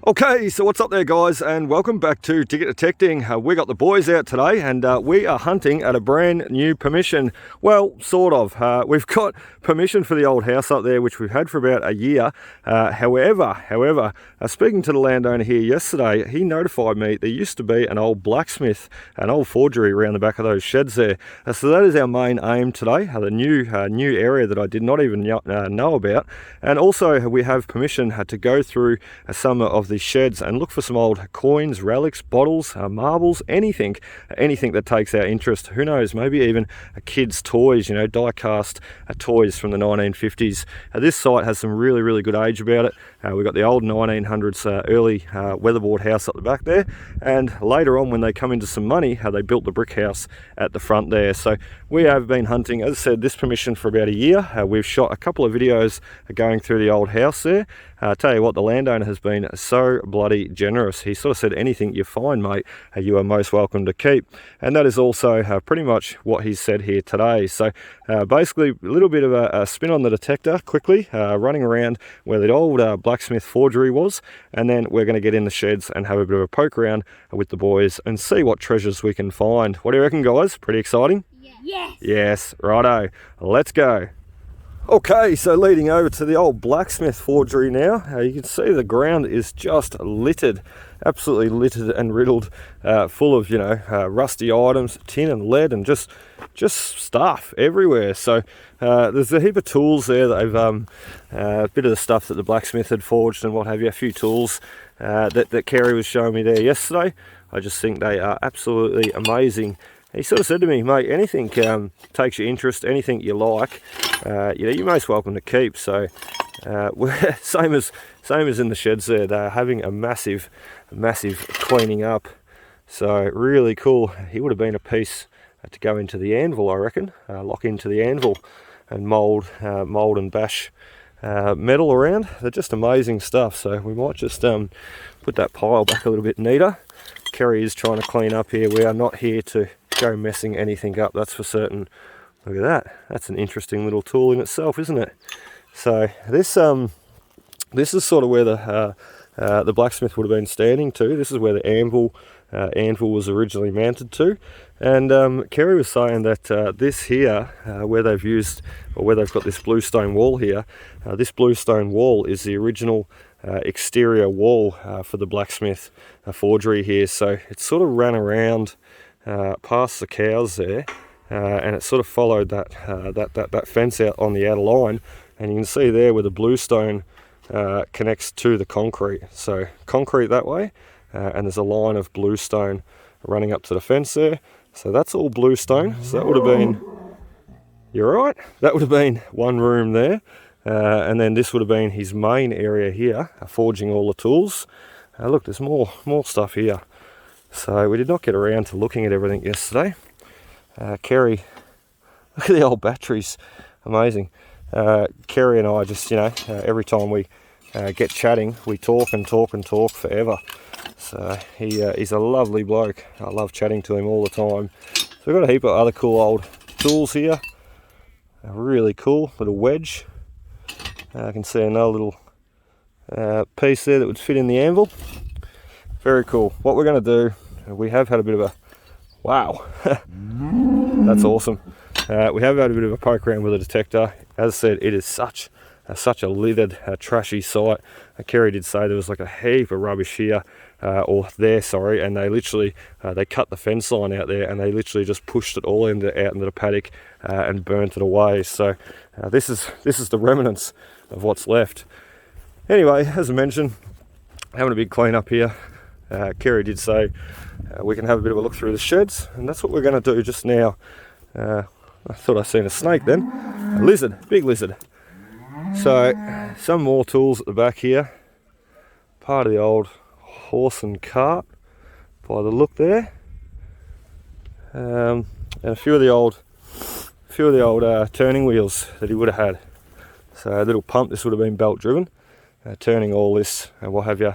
Okay, so what's up there guys, and welcome back to Digger Detecting. We got the boys out today and we are hunting at a brand new permission. Well, sort of. We've got permission for the old house up there, which we've had for about a year. However, speaking to the landowner here yesterday, he notified me there used to be an old blacksmith, an old forgery around the back of those sheds there. So that is our main aim today, the new area that I did not even know about. And also we have permission to go through some of the sheds and look for some old coins, relics, bottles, marbles, anything that takes our interest. Who knows, maybe even kids' toys, you know, die-cast toys from the 1950s. This site has some really good age about it. We've got the old 1900s early weatherboard house at the back there, and later on when they come into some money, they built the brick house at the front there. So we have been hunting, as I said, this permission for about a year. We've shot a couple of videos going through the old house there. I tell you what, the landowner has been so bloody generous. He sort of said, anything you find, mate, you are most welcome to keep. And that is also pretty much what he said here today. So basically a little bit of a spin on the detector quickly, running around where the old blacksmith forgery was, and then we're going to get in the sheds and have a bit of a poke around with the boys and see what treasures we can find. What do you reckon, guys? Pretty exciting? Yes. Yes, righto, let's go. Okay, so leading over to the old blacksmith forgery now, you can see the ground is just littered, absolutely littered and riddled, full of, you know, rusty items, tin and lead, and just stuff everywhere. So there's a heap of tools there. They've a bit of the stuff that the blacksmith had forged and what have you, a few tools that Kerry was showing me there yesterday. I just think they are absolutely amazing. He sort of said to me, mate, anything takes your interest, anything you like, you know, you're most welcome to keep. So we're same as in the sheds there. They're having a massive cleaning up. So really cool. He would have been a piece to go into the anvil, I reckon. Lock into the anvil and mold and bash metal around. They're just amazing stuff. So we might just put that pile back a little bit neater. Kerry is trying to clean up here. We are not here to go messing anything up, that's for certain. Look at that. That's an interesting little tool in itself, isn't it? So this is sort of where the blacksmith would have been standing to. This is where the anvil was originally mounted to. And Kerry was saying that this here, where they've used, or where they've got this bluestone wall here, this bluestone wall is the original exterior wall for the blacksmith forgery here. So it sort of ran around past the cows there, and it sort of followed that fence out on the outer line, and you can see there where the bluestone connects to the concrete. So concrete that way, and there's a line of bluestone running up to the fence there. So that's all bluestone. So that would have been, you're right, that would have been one room there, and then this would have been his main area here, forging all the tools. Look, there's more stuff here. So we did not get around to looking at everything yesterday. Kerry, look at the old batteries, amazing. Kerry and I just, you know, every time we get chatting, we talk forever. So he's a lovely bloke. I love chatting to him all the time. So we've got a heap of other cool old tools here. A really cool little wedge. I can see another little piece there that would fit in the anvil. Very cool. What we're going to do, we have had a bit of a, wow, that's awesome. We have had a bit of a poke around with a detector. As I said, it is such a littered, trashy site. Kerry did say there was like a heap of rubbish here, or there, sorry, and they literally, they cut the fence line out there and they literally just pushed it all out into the paddock and burnt it away. So this is the remnants of what's left. Anyway, as I mentioned, having a big clean up here. Kerry did say we can have a bit of a look through the sheds, and that's what we're going to do just now. I thought I seen a snake then. A lizard, big lizard. So some more tools at the back here. Part of the old horse and cart by the look there. And a few of the old turning wheels that he would have had. So a little pump, this would have been belt driven, turning all this and what have you,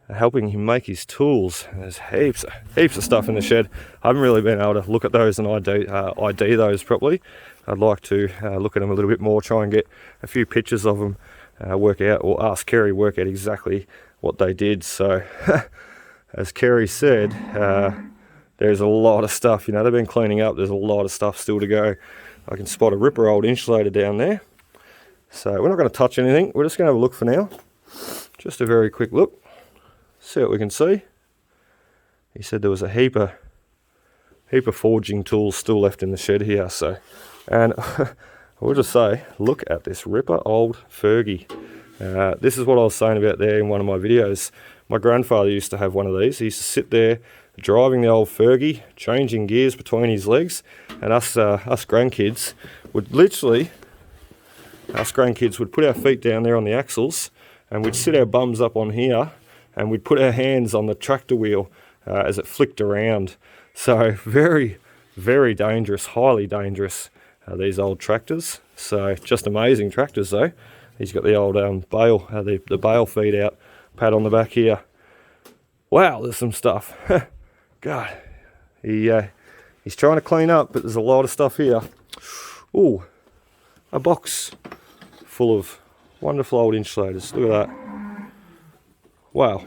helping him make his tools. There's heaps of stuff in the shed. I haven't really been able to look at those and ID those properly. I'd like to look at them a little bit more, try and get a few pictures of them work out, or ask Kerry work out exactly what they did. So as Kerry said, there's a lot of stuff, you know, they've been cleaning up, there's a lot of stuff still to go. I can spot a ripper old insulator down there. So we're not going to touch anything, we're just going to have a look for now. Just a very quick look, see what we can see. He said there was a heap of forging tools still left in the shed here. So, and I will just say, look at this ripper old Fergie. This is what I was saying about there in one of my videos. My grandfather used to have one of these. He used to sit there driving the old Fergie, changing gears between his legs, and us grandkids would literally, put our feet down there on the axles, and we'd sit our bums up on here, and we'd put our hands on the tractor wheel as it flicked around. So very, very dangerous, highly dangerous, these old tractors. So just amazing tractors though. He's got the old bale, the bale feed out, pad on the back here. Wow, there's some stuff. God, he's trying to clean up, but there's a lot of stuff here. Ooh, a box full of wonderful old insulators. Look at that. Wow.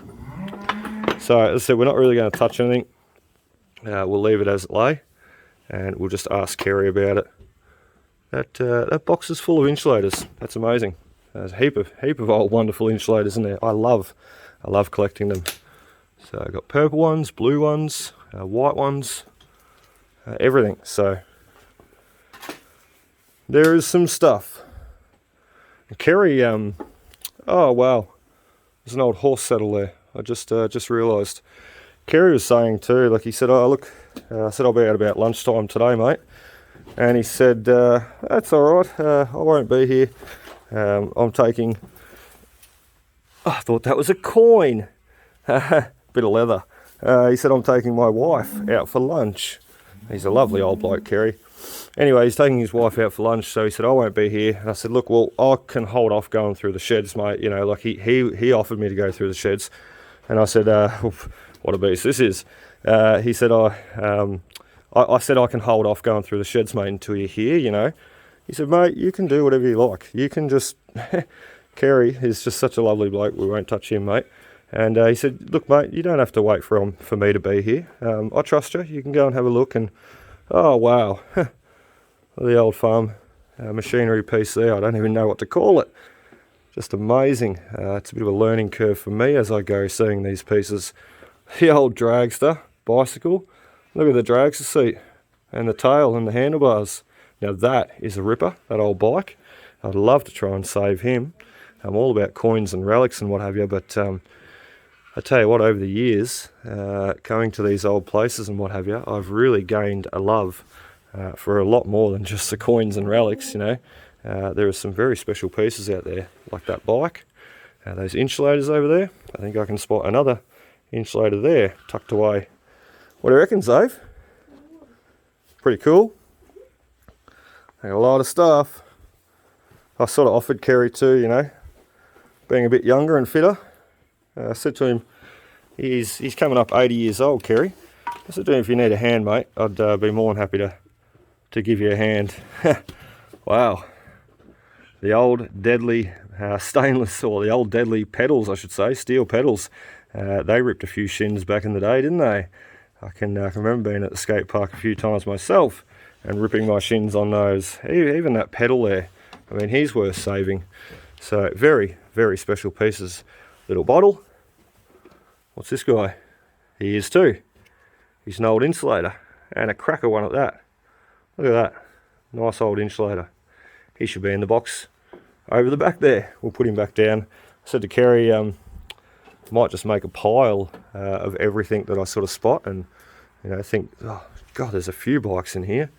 So as I said, we're not really going to touch anything. We'll leave it as it lay, and we'll just ask Kerry about it. That box is full of insulators. That's amazing. There's a heap of old wonderful insulators in there. I love collecting them. So I've got purple ones, blue ones, white ones, everything. So there is some stuff. And Kerry, oh wow, there's an old horse saddle there. I just realised. Kerry was saying too, like he said, oh look, I said I'll be out about lunchtime today, mate. And he said, that's alright, I won't be here. I'm taking, oh, I thought that was a coin. Bit of leather. He said, I'm taking my wife out for lunch. He's a lovely old bloke, Kerry. Anyway, he's taking his wife out for lunch, so he said, I won't be here. And I said, look, well, I can hold off going through the sheds, mate. You know, like he offered me to go through the sheds. And I said, what a beast this is. He said, I said I can hold off going through the sheds, mate, until you're here, you know. He said, mate, you can do whatever you like. You can just, Kerry is just such a lovely bloke, we won't touch him, mate. And he said, look, mate, you don't have to wait for me to be here. I trust you. You can go and have a look. And, oh, wow. The old farm machinery piece there. I don't even know what to call it. Just amazing. It's a bit of a learning curve for me as I go seeing these pieces. The old dragster bicycle. Look at the dragster seat and the tail and the handlebars. Now that is a ripper, that old bike. I'd love to try and save him. I'm all about coins and relics and what have you, but I tell you what, over the years, going to these old places and what have you, I've really gained a love for a lot more than just the coins and relics, you know. There are some very special pieces out there, like that bike, those insulators over there. I think I can spot another insulator there, tucked away. What do you reckon, Dave? Pretty cool. A lot of stuff. I sort of offered Kerry too, you know, being a bit younger and fitter. I said to him, he's coming up 80 years old, Kerry. I said to him, if you need a hand, mate, I'd be more than happy to give you a hand. Wow. The old deadly stainless, or the old deadly pedals, I should say, steel pedals. They ripped a few shins back in the day, didn't they? I can remember being at the skate park a few times myself and ripping my shins on those. Even that pedal there, I mean, he's worth saving. So very, very special pieces. Little bottle. What's this guy? He is too. He's an old insulator, and a cracker one at that. Look at that. Nice old insulator. He should be in the box over the back there. We'll put him back down. I said to Kerry, might just make a pile of everything that I sort of spot, and you know, think, oh God, there's a few bikes in here.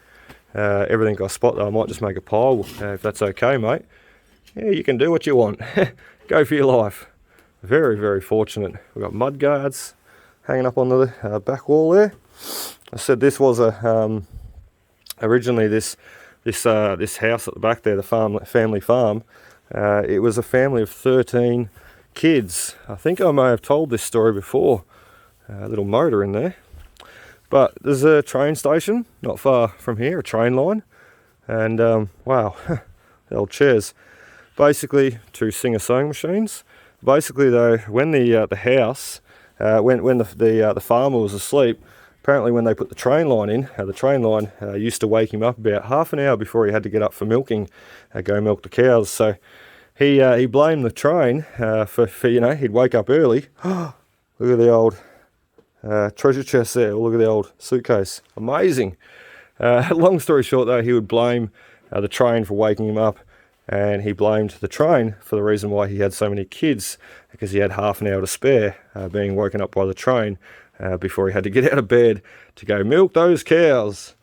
Everything I spot though, I might just make a pile, if that's okay, mate. Yeah, you can do what you want. Go for your life. Very, very fortunate. We've got mud guards hanging up on the back wall there. I said this was a originally this house at the back there, the family farm. It was a family of 13 kids. I think I may have told this story before. A little motor in there. But there's a train station not far from here, a train line. And wow, the old chairs. basically 2 Singer sewing machines. Basically though, when the house, when the farmer was asleep, apparently when they put the train line in, the train line used to wake him up about half an hour before he had to get up for milking, go milk the cows. So he blamed the train for you know, he'd wake up early. Look at the old treasure chest there. Look at the old suitcase. Amazing. Long story short though, he would blame the train for waking him up, and he blamed the train for the reason why he had so many kids, because he had half an hour to spare being woken up by the train before he had to get out of bed to go milk those cows.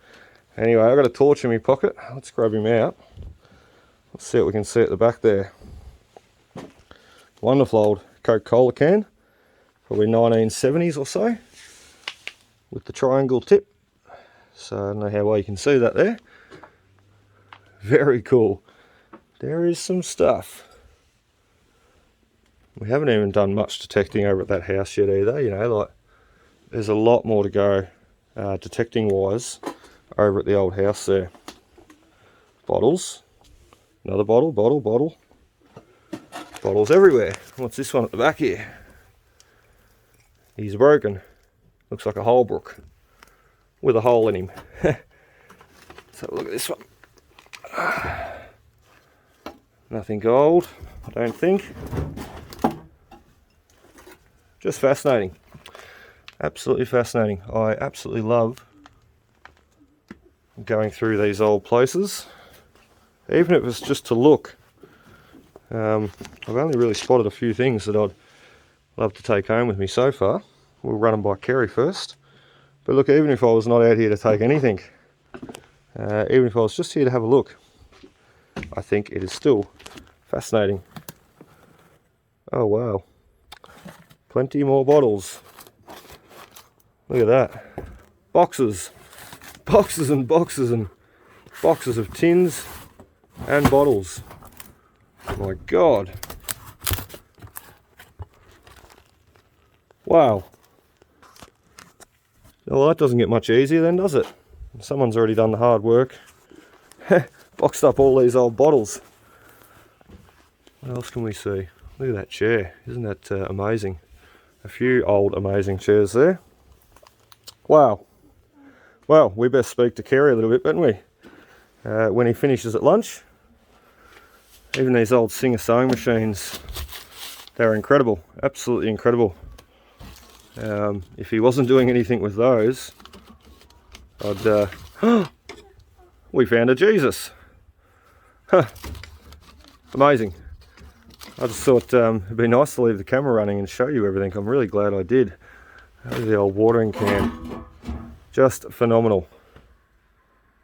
Anyway, I've got a torch in my pocket. Let's grab him out. Let's see what we can see at the back there. Wonderful old Coca-Cola can, probably 1970s or so, with the triangle tip. So I don't know how well you can see that there. Very cool. There is some stuff. We haven't even done much detecting over at that house yet either. You know, like, there's a lot more to go detecting wise over at the old house there. Bottles. Another bottle, bottle. Bottles everywhere. What's this one at the back here? He's broken. Looks like a Holbrook with a hole in him. Let's have a look at this one. Nothing gold, I don't think. Just fascinating. Absolutely fascinating. I absolutely love going through these old places, even if it's just to look. I've only really spotted a few things that I'd love to take home with me so far. We'll run them by Kerry first. But look, even if I was not out here to take anything, even if I was just here to have a look, I think it is still fascinating. Oh wow, plenty more bottles. Look at that. Boxes and boxes and boxes of tins and bottles. My God. Wow. Well, that doesn't get much easier then, does it? Someone's already done the hard work. Boxed up all these old bottles. What else can we see? Look at that chair. Isn't that amazing? A few old amazing chairs there. Wow. Well, we best speak to Kerry a little bit, don't we? When he finishes at lunch. Even these old Singer sewing machines, they're incredible. Absolutely incredible. If he wasn't doing anything with those, I'd... we found a Jesus. Huh. Amazing. I just thought it'd be nice to leave the camera running and show you everything. I'm really glad I did. There's the old watering can. Just phenomenal.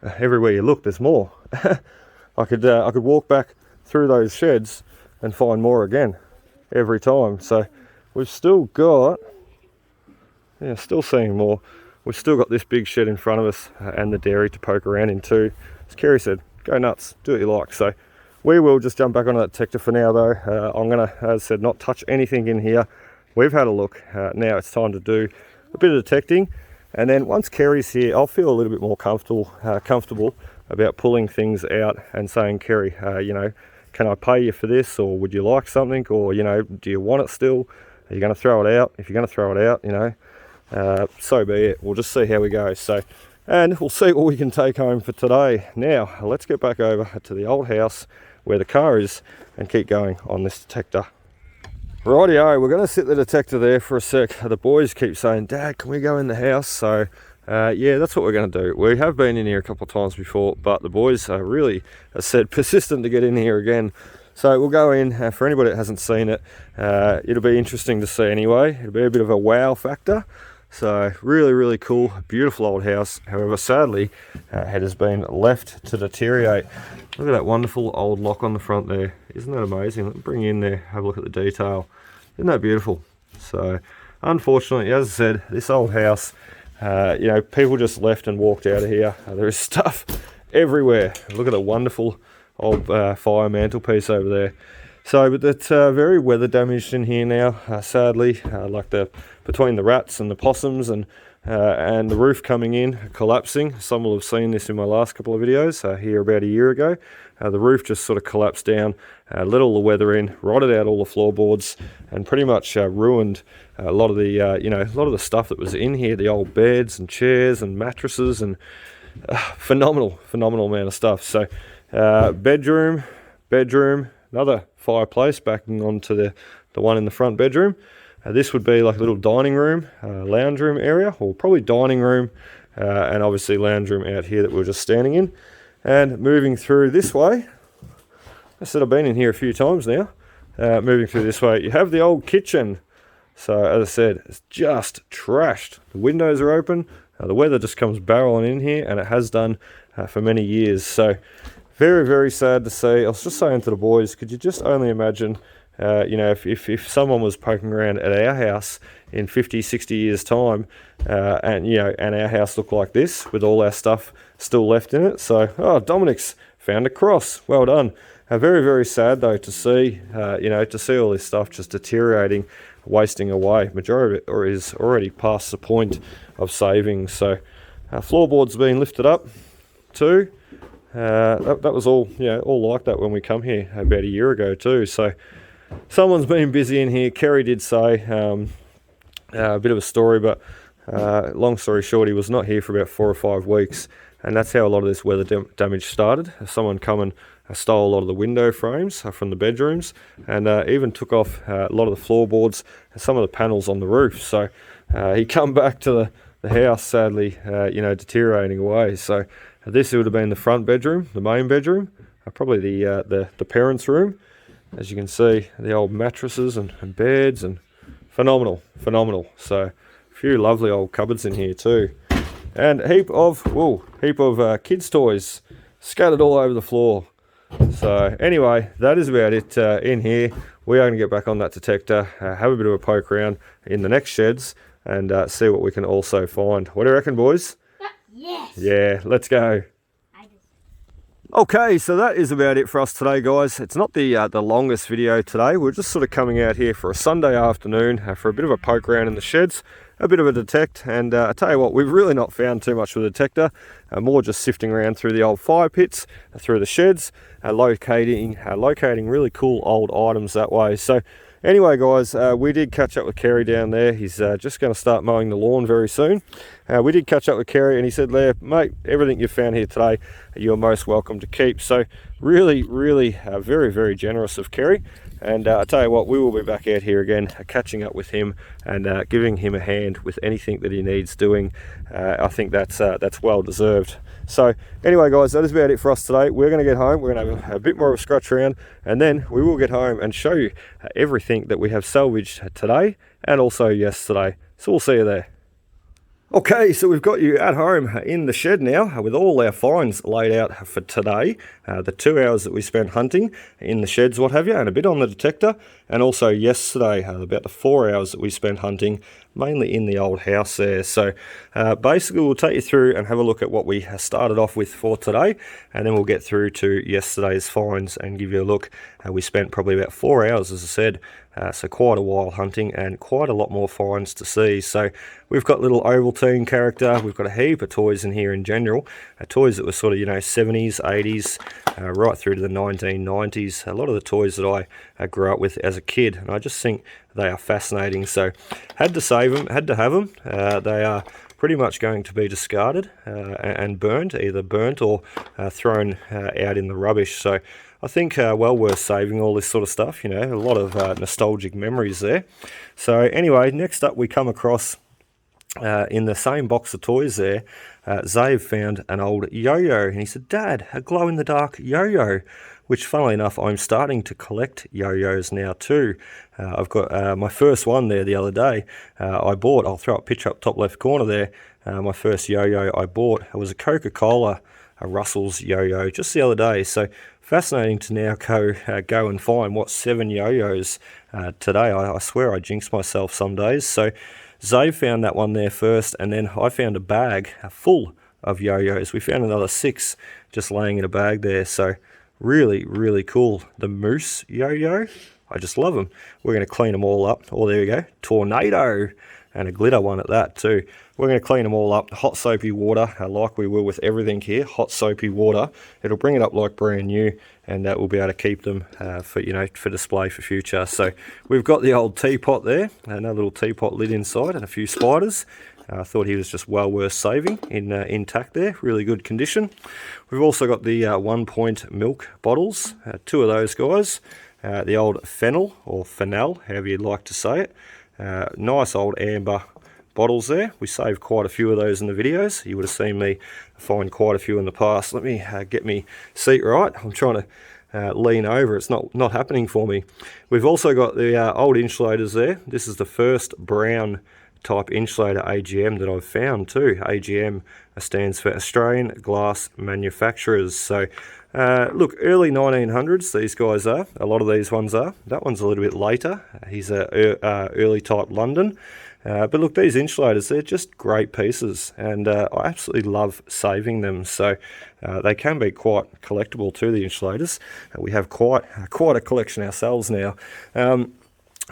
Everywhere you look, there's more. I could walk back through those sheds and find more again every time. So we've still got, yeah, still seeing more. We've still got this big shed in front of us and the dairy to poke around in too. As Kerry said, go nuts, do what you like. So we will just jump back onto that detector for now though. I'm gonna, as I said, not touch anything in here. We've had a look. Now it's time to do a bit of detecting. And then once Kerry's here, I'll feel a little bit more comfortable about pulling things out and saying, Kerry, you know, can I pay you for this, or would you like something, or, you know, do you want it still? Are you going to throw it out? If you're going to throw it out, you know, so be it. We'll just see how we go. So, and we'll see what we can take home for today. Now, let's get back over to the old house where the car is and keep going on this detector. Rightio, we're going to sit the detector there for a sec. The boys keep saying, Dad, can we go in the house? So yeah, that's what we're going to do. We have been in here a couple of times before, but the boys are really, as I said, persistent to get in here again. So we'll go in. For anybody that hasn't seen it, it'll be interesting to see anyway. It'll be a bit of a wow factor. So really, really cool, beautiful old house. However, sadly, it has been left to deteriorate. Look at that wonderful old lock on the front there. Isn't that amazing? Let me bring you in there, have a look at the detail. Isn't that beautiful? So, unfortunately, as I said, this old house, you know, people just left and walked out of here. There is stuff everywhere. Look at the wonderful old fire mantelpiece over there. So, but it's very weather damaged in here now, sadly. Like between the rats and the possums and the roof coming in, collapsing. Some will have seen this in my last couple of videos here about a year ago. The roof just sort of collapsed down, let all the weather in, rotted out all the floorboards, and pretty much ruined a lot of the a lot of the stuff that was in here, the old beds and chairs and mattresses, and phenomenal amount of stuff. So bedroom, another fireplace backing onto the one in the front bedroom. This would be like a little dining room, lounge room area, or probably dining room, and obviously lounge room out here that we were just standing in. And moving through this way, I said I've been in here a few times now. Moving through this way, you have the old kitchen. So as I said, it's just trashed. The windows are open. The weather just comes barreling in here, and it has done for many years. So very sad to see. I was just saying to the boys, could you just only imagine, if someone was poking around at our house in 50, 60 years time, and our house looked like this with all our stuff still left in it. So, Dominic's found a cross. Well done. Very sad though to see, to see all this stuff just deteriorating, wasting away. Majority of it is already past the point of saving. So, floorboards being lifted up too. That was all, all like that when we come here about a year ago too. So, someone's been busy in here. Kerry did say a bit of a story, but long story short, he was not here for about 4 or 5 weeks, and that's how a lot of this weather damage started. Someone come and stole a lot of the window frames from the bedrooms, and even took off a lot of the floorboards and some of the panels on the roof. So he come back to the house, sadly, deteriorating away. So this would have been the front bedroom, the main bedroom, probably the parents' room. As you can see, the old mattresses and beds, and phenomenal. So a few lovely old cupboards in here too, and a heap of kids' toys scattered all over the floor. So anyway, that is about it in here. We are going to get back on that detector, have a bit of a poke around in the next sheds, and see what we can also find. What do you reckon, boys? Yes. Yeah, let's go. Okay, so that is about it for us today, guys. It's not the longest video today. We're just sort of coming out here for a Sunday afternoon for a bit of a poke around in the sheds, a bit of a detect, and I tell you what, we've really not found too much with the detector. More just sifting around through the old fire pits, through the sheds, locating really cool old items that way. So anyway, guys, we did catch up with Kerry down there. He's just going to start mowing the lawn very soon. We did catch up with Kerry, and he said, mate, everything you've found here today, you're most welcome to keep. So really, very generous of Kerry. And I tell you what, we will be back out here again, catching up with him and giving him a hand with anything that he needs doing. I think that's well deserved. So anyway, guys, that is about it for us today. We're going to get home. We're going to have a bit more of a scratch around, and then we will get home and show you everything that we have salvaged today and also yesterday. So we'll see you there. Okay, so we've got you at home in the shed now with all our finds laid out for today. The 2 hours that we spent hunting in the sheds, what have you, and a bit on the detector. And also yesterday, about the 4 hours that we spent hunting, mainly in the old house there. So basically we'll take you through and have a look at what we started off with for today. And then we'll get through to yesterday's finds and give you a look. We spent probably about 4 hours, as I said. So quite a while hunting and quite a lot more finds to see. So we've got little Ovaltine character. We've got a heap of toys in here in general. Toys that were sort of, 70s, 80s, right through to the 1990s. A lot of the toys that I grew up with as a kid. And I just think they are fascinating. So had to save them, had to have them. They are pretty much going to be discarded and burnt, either burnt or thrown out in the rubbish. So I think well worth saving all this sort of stuff, a lot of nostalgic memories there. So anyway, next up we come across, in the same box of toys there, Zave found an old yo-yo, and he said, Dad, a glow-in-the-dark yo-yo, which funnily enough, I'm starting to collect yo-yos now too. I've got my first one there the other day. I bought, I'll throw a picture up top left corner there, my first yo-yo I bought. It was a Coca-Cola, a Russell's yo-yo, just the other day. So fascinating to now go and find, 7 yo-yos today. I swear I jinx myself some days. So Zave found that one there first, and then I found a bag full of yo-yos. We found another 6 just laying in a bag there. So really cool. The Moose yo-yo, I just love them. We're going to clean them all up. Oh, there we go. Tornado. and a glitter one at that too. We're going to clean them all up, hot soapy water, like we will with everything here, hot soapy water. It'll bring it up like brand new, and that will be able to keep them for, you know, for display for future. So we've got the old teapot there, another little teapot lid inside, and a few spiders. I thought he was just well worth saving in intact there, really good condition. We've also got the 1 point milk bottles, 2 of those guys. The old fennel, or fennel, however you'd like to say it. Nice old amber bottles there. We saved quite a few of those in the videos. You would have seen me find quite a few in the past. Let me get me seat right. I'm trying to lean over. It's not happening for me. We've also got the old insulators there. This is the first brown type insulator AGM that I've found too. AGM stands for Australian Glass Manufacturers. So look, early 1900s these guys are. A lot of these ones are. That one's a little bit later. He's a early type London. But look, these insulators, they're just great pieces, and I absolutely love saving them. So they can be quite collectible too, the insulators. We have quite a collection ourselves now.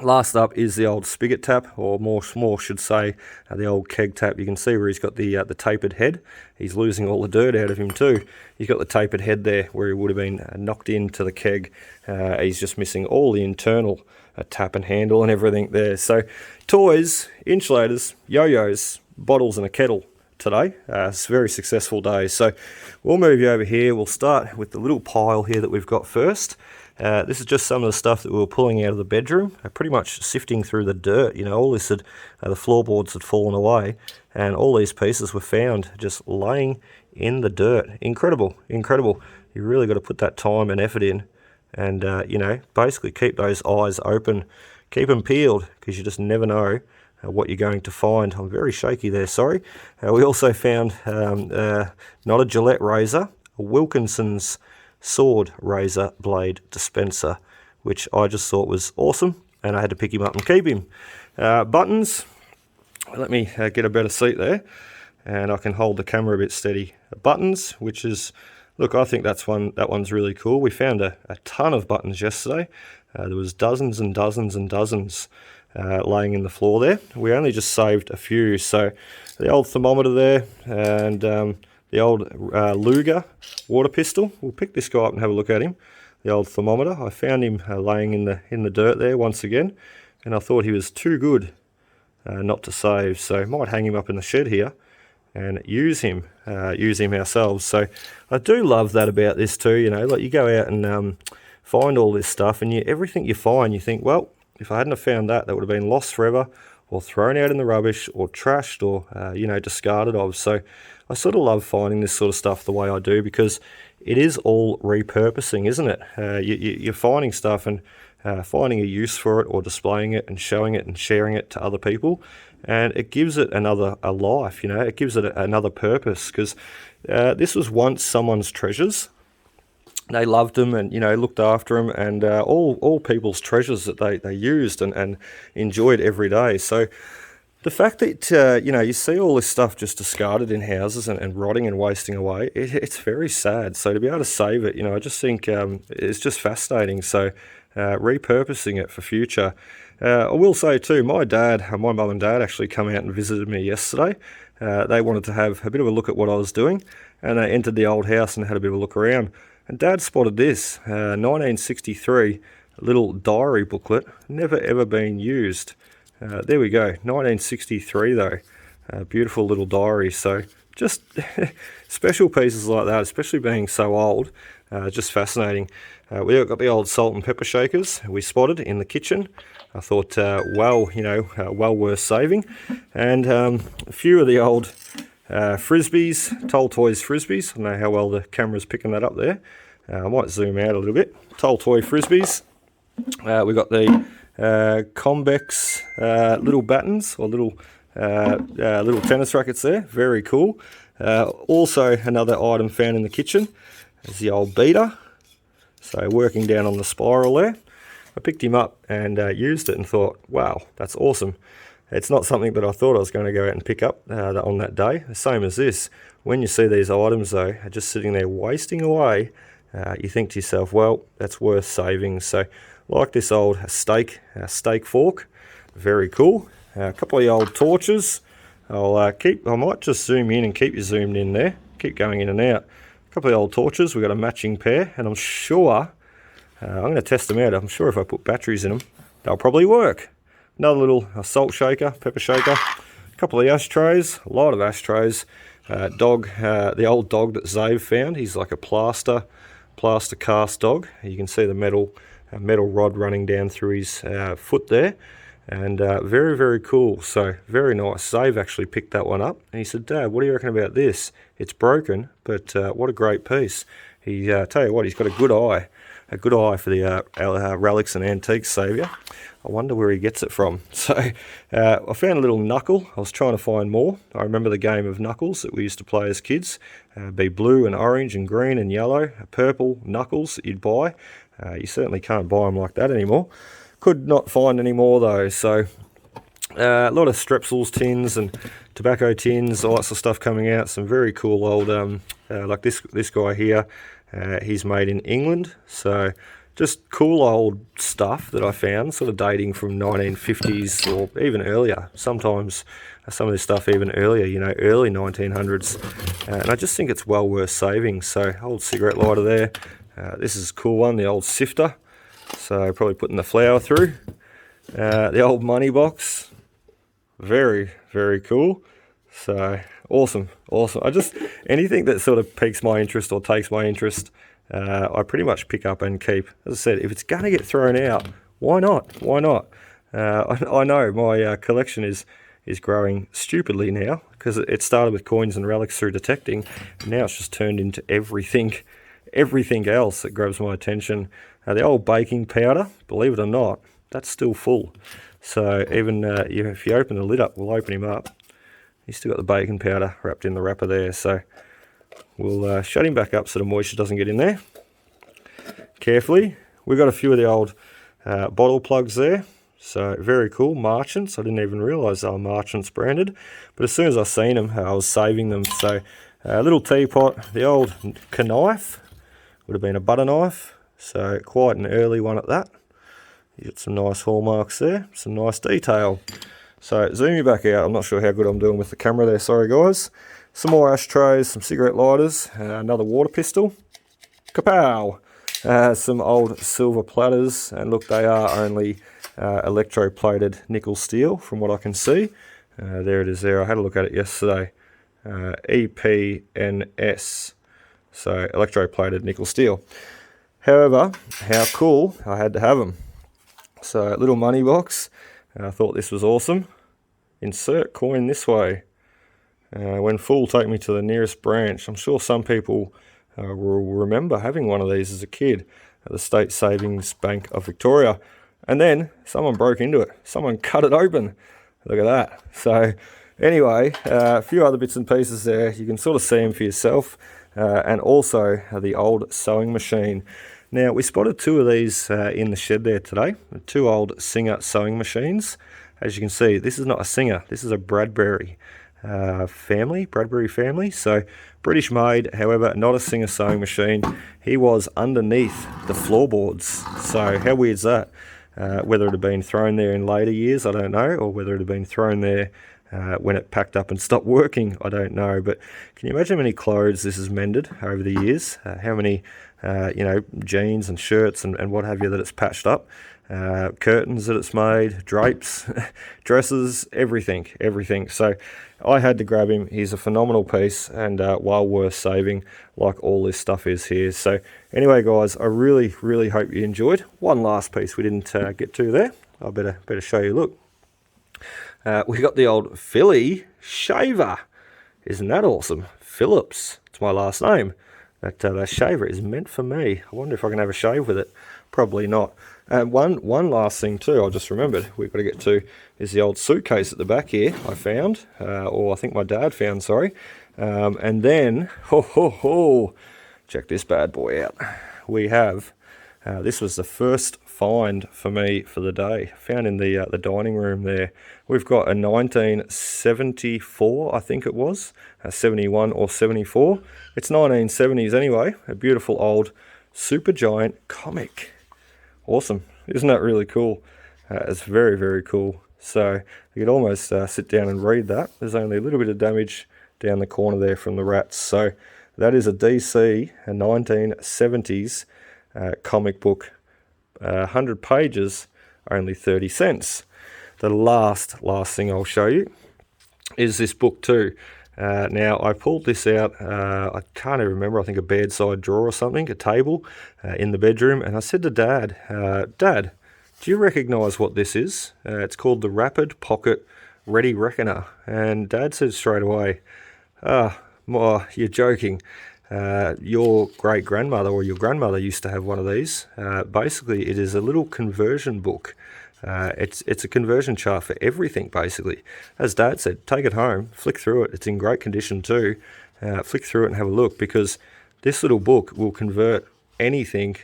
Last up is the old spigot tap, or more should say the old keg tap. You can see where he's got the tapered head. He's losing all the dirt out of him too. He's got the tapered head there where he would have been knocked into the keg. He's just missing all the internal tap and handle and everything there. So toys, insulators, yo-yos, bottles and a kettle today. It's a very successful day. So we'll move you over here. We'll start with the little pile here that we've got first. This is just some of the stuff that we were pulling out of the bedroom, pretty much sifting through the dirt. You know, all this had, the floorboards had fallen away, and all these pieces were found just laying in the dirt. Incredible, incredible. You really got to put that time and effort in, and you know, basically keep those eyes open, keep them peeled, because you just never know what you're going to find. I'm very shaky there, sorry. We also found not a Gillette razor, a Wilkinson's sword razor blade dispenser, which I just thought was awesome, and I had to pick him up and keep him. Buttons, let me get a better seat there, and I can hold the camera a bit steady. Buttons, which is, look, I think that one's really cool. We found a ton of buttons yesterday. There was dozens and dozens and dozens laying in the floor there. We only just saved a few. So the old thermometer there, and the old Luger water pistol. We'll pick this guy up and have a look at him. The old thermometer. I found him laying in the dirt there once again, and I thought he was too good not to save. So might hang him up in the shed here and use him ourselves. So I do love that about this too. You know, like you go out and find all this stuff, and everything you find, you think, well, if I hadn't have found that would have been lost forever, or thrown out in the rubbish, or trashed, or you know, discarded of. So I sort of love finding this sort of stuff the way I do, because it is all repurposing, isn't it? You're finding stuff and finding a use for it, or displaying it and showing it and sharing it to other people, and it gives it a life. You know, it gives it another purpose, because this was once someone's treasures. They loved them, and, you know, looked after them, and all people's treasures that they used and enjoyed every day. So the fact that, you know, you see all this stuff just discarded in houses and rotting and wasting away, it's very sad. So to be able to save it, you know, I just think it's just fascinating. So repurposing it for future. I will say too, my mum and dad actually come out and visited me yesterday. They wanted to have a bit of a look at what I was doing, and they entered the old house and had a bit of a look around. And Dad spotted this, 1963 little diary booklet, never ever been used. There we go, 1963 though, beautiful little diary. So just special pieces like that, especially being so old, just fascinating. We got the old salt and pepper shakers we spotted in the kitchen. I thought, well worth saving. And a few of the old frisbees, Toll Toys frisbees. I don't know how well the camera's picking that up there. I might zoom out a little bit. Toll Toy frisbees. We got the Convex little battens, or little tennis rackets there. Very cool. Also another item found in the kitchen is the old beater. So working down on the spiral there. I picked him up and used it and thought, wow, that's awesome. It's not something that I thought I was going to go out and pick up on that day. The same as this. When you see these items though, just sitting there wasting away, you think to yourself, well, that's worth saving. So like this old steak fork, very cool. A couple of the old torches. I might just zoom in and keep you zoomed in there. Keep going in and out. A couple of the old torches. We've got a matching pair, and I'm sure, I'm going to test them out. I'm sure if I put batteries in them, they'll probably work. Another little salt shaker, pepper shaker. A couple of ashtrays, a lot of ashtrays. The old dog that Zave found. He's like a plaster cast dog. You can see the metal rod running down through his foot there. And very, very cool. So very nice. Zave actually picked that one up, and he said, "Dad, what do you reckon about this? It's broken, but what a great pice." He tell you what, he's got a good eye for the relics and antiques saviour. I wonder where he gets it from. So I found a little knuckle. I was trying to find more. I remember the game of knuckles that we used to play as kids. Be blue and orange and green and yellow, purple knuckles that you'd buy. You certainly can't buy them like that anymore. Could not find any more though. So a lot of Strepsils tins and tobacco tins, all that of stuff coming out. Some very cool old, like this guy here. He's made in England. So just cool old stuff that I found, sort of dating from 1950s or even earlier. Sometimes some of this stuff even earlier, you know, early 1900s. And I just think it's well worth saving. So old cigarette lighter there. This is a cool one, the old sifter. So probably putting the flour through. The old money box, very, very cool. So awesome. Anything that sort of piques my interest or takes my interest, I pretty much pick up and keep. As I said, if it's going to get thrown out, why not? I know my collection is growing stupidly now, because it started with coins and relics through detecting, and now it's just turned into everything else that grabs my attention. The old baking powder, believe it or not, that's still full. So even if you open the lid up, we'll open him up. He's still got the baking powder wrapped in the wrapper there. So we'll shut him back up so the moisture doesn't get in there. Carefully. We've got a few of the old bottle plugs there. So very cool, Marchants. I didn't even realise they were Marchants branded. But as soon as I seen them, I was saving them. So a little teapot, the old knife, would have been a butter knife. So quite an early one at that. You got some nice hallmarks there, some nice detail. So zoom you back out. I'm not sure how good I'm doing with the camera there, sorry guys. Some more ashtrays, some cigarette lighters, another water pistol. Kapow! Some old silver platters, and look, they are only electroplated nickel steel from what I can see. There it is there, I had a look at it yesterday. EPNS, so electroplated nickel steel. However, how cool, I had to have them. So little money box, I thought this was awesome. Insert coin this way. When full, take me to the nearest branch. I'm sure some people will remember having one of these as a kid at the State Savings Bank of Victoria. And then someone broke into it. Someone cut it open. Look at that. So anyway, a few other bits and pieces there. You can sort of see them for yourself. And also the old sewing machine. Now, we spotted two of these in the shed there today. Two old Singer sewing machines. As you can see, this is not a Singer. This is a Bradbury family. So British made, however, not a Singer sewing machine. He was underneath the floorboards. So how weird's that? Whether it had been thrown there in later years, I don't know, or whether it had been thrown there when it packed up and stopped working, I don't know. But can you imagine how many clothes this has mended over the years? How many jeans and shirts and what have you that it's patched up, curtains that it's made, drapes, dresses, everything. So I had to grab him. He's a phenomenal piece and well worth saving, like all this stuff is here. So anyway, guys, I really hope you enjoyed. One last piece we didn't get to there. I better show you. Look, we got the old Philly shaver. Isn't that awesome? Phillips, it's my last name. That shaver is meant for me. I wonder if I can have a shave with it. Probably not. One last thing too, I just remembered we've got to get to is the old suitcase at the back here I found, or I think my dad found, sorry. And then, check this bad boy out. We have, this was the first find for me for the day, found in the dining room there. We've got a 1974, I think it was, 71 or 74. It's 1970s anyway, a beautiful old Supergiant comic. Awesome, isn't that really cool? It's very cool. So you could almost sit down and read that. There's only a little bit of damage down the corner there from the rats. So that is a DC, a 1970s comic book, 100 pages, only 30 cents. The last thing I'll show you is this book too. Now I pulled this out, I can't even remember, I think a bedside drawer or something, a table in the bedroom, and I said to Dad, Dad, do you recognise what this is? It's called the Rapid Pocket Ready Reckoner. And Dad said straight away, you're joking. Your great-grandmother or your grandmother used to have one of these. Basically, it is a little conversion book. It's a conversion chart for everything, basically. As Dad said, take it home, flick through it. It's in great condition too. Flick through it and have a look, because this little book will convert anything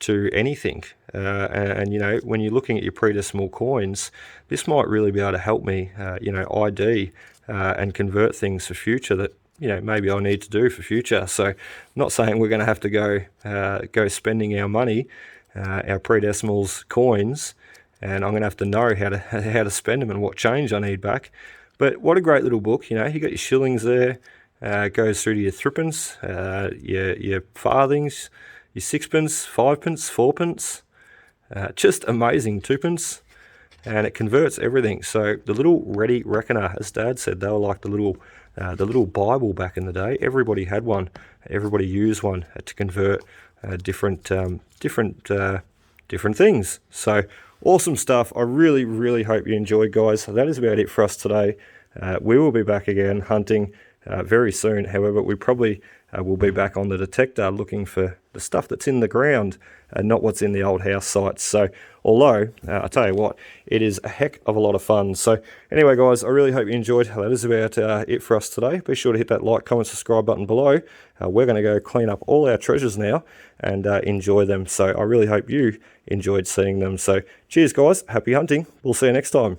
to anything. And you know, when you're looking at your pre-decimal coins, this might really be able to help me, you know, ID and convert things for future that, you know, maybe I need to do for future. So I'm not saying we're going to have to go spending our money, our pre-decimals coins, and I'm going to have to know how to spend them and what change I need back. But what a great little book. You know, you got your shillings there, goes through to your threepence, your farthings, your sixpence, fivepence, fourpence, just amazing, twopence, and it converts everything. So the little Ready Reckoner, as Dad said, they were like the little Bible back in the day. Everybody had one. Everybody used one to convert different things. So awesome stuff. I really hope you enjoyed, guys. So that is about it for us today. We will be back again hunting very soon. However, we probably will be back on the detector looking for the stuff that's in the ground, not what's in the old house sites. So although I tell you what, it is a heck of a lot of fun. So anyway, guys, I really hope you enjoyed. That is about it for us today. Be sure to hit that like, comment, subscribe button below. We're going to go clean up all our treasures now and enjoy them. So I really hope you enjoyed seeing them. So cheers, guys. Happy hunting. We'll see you next time.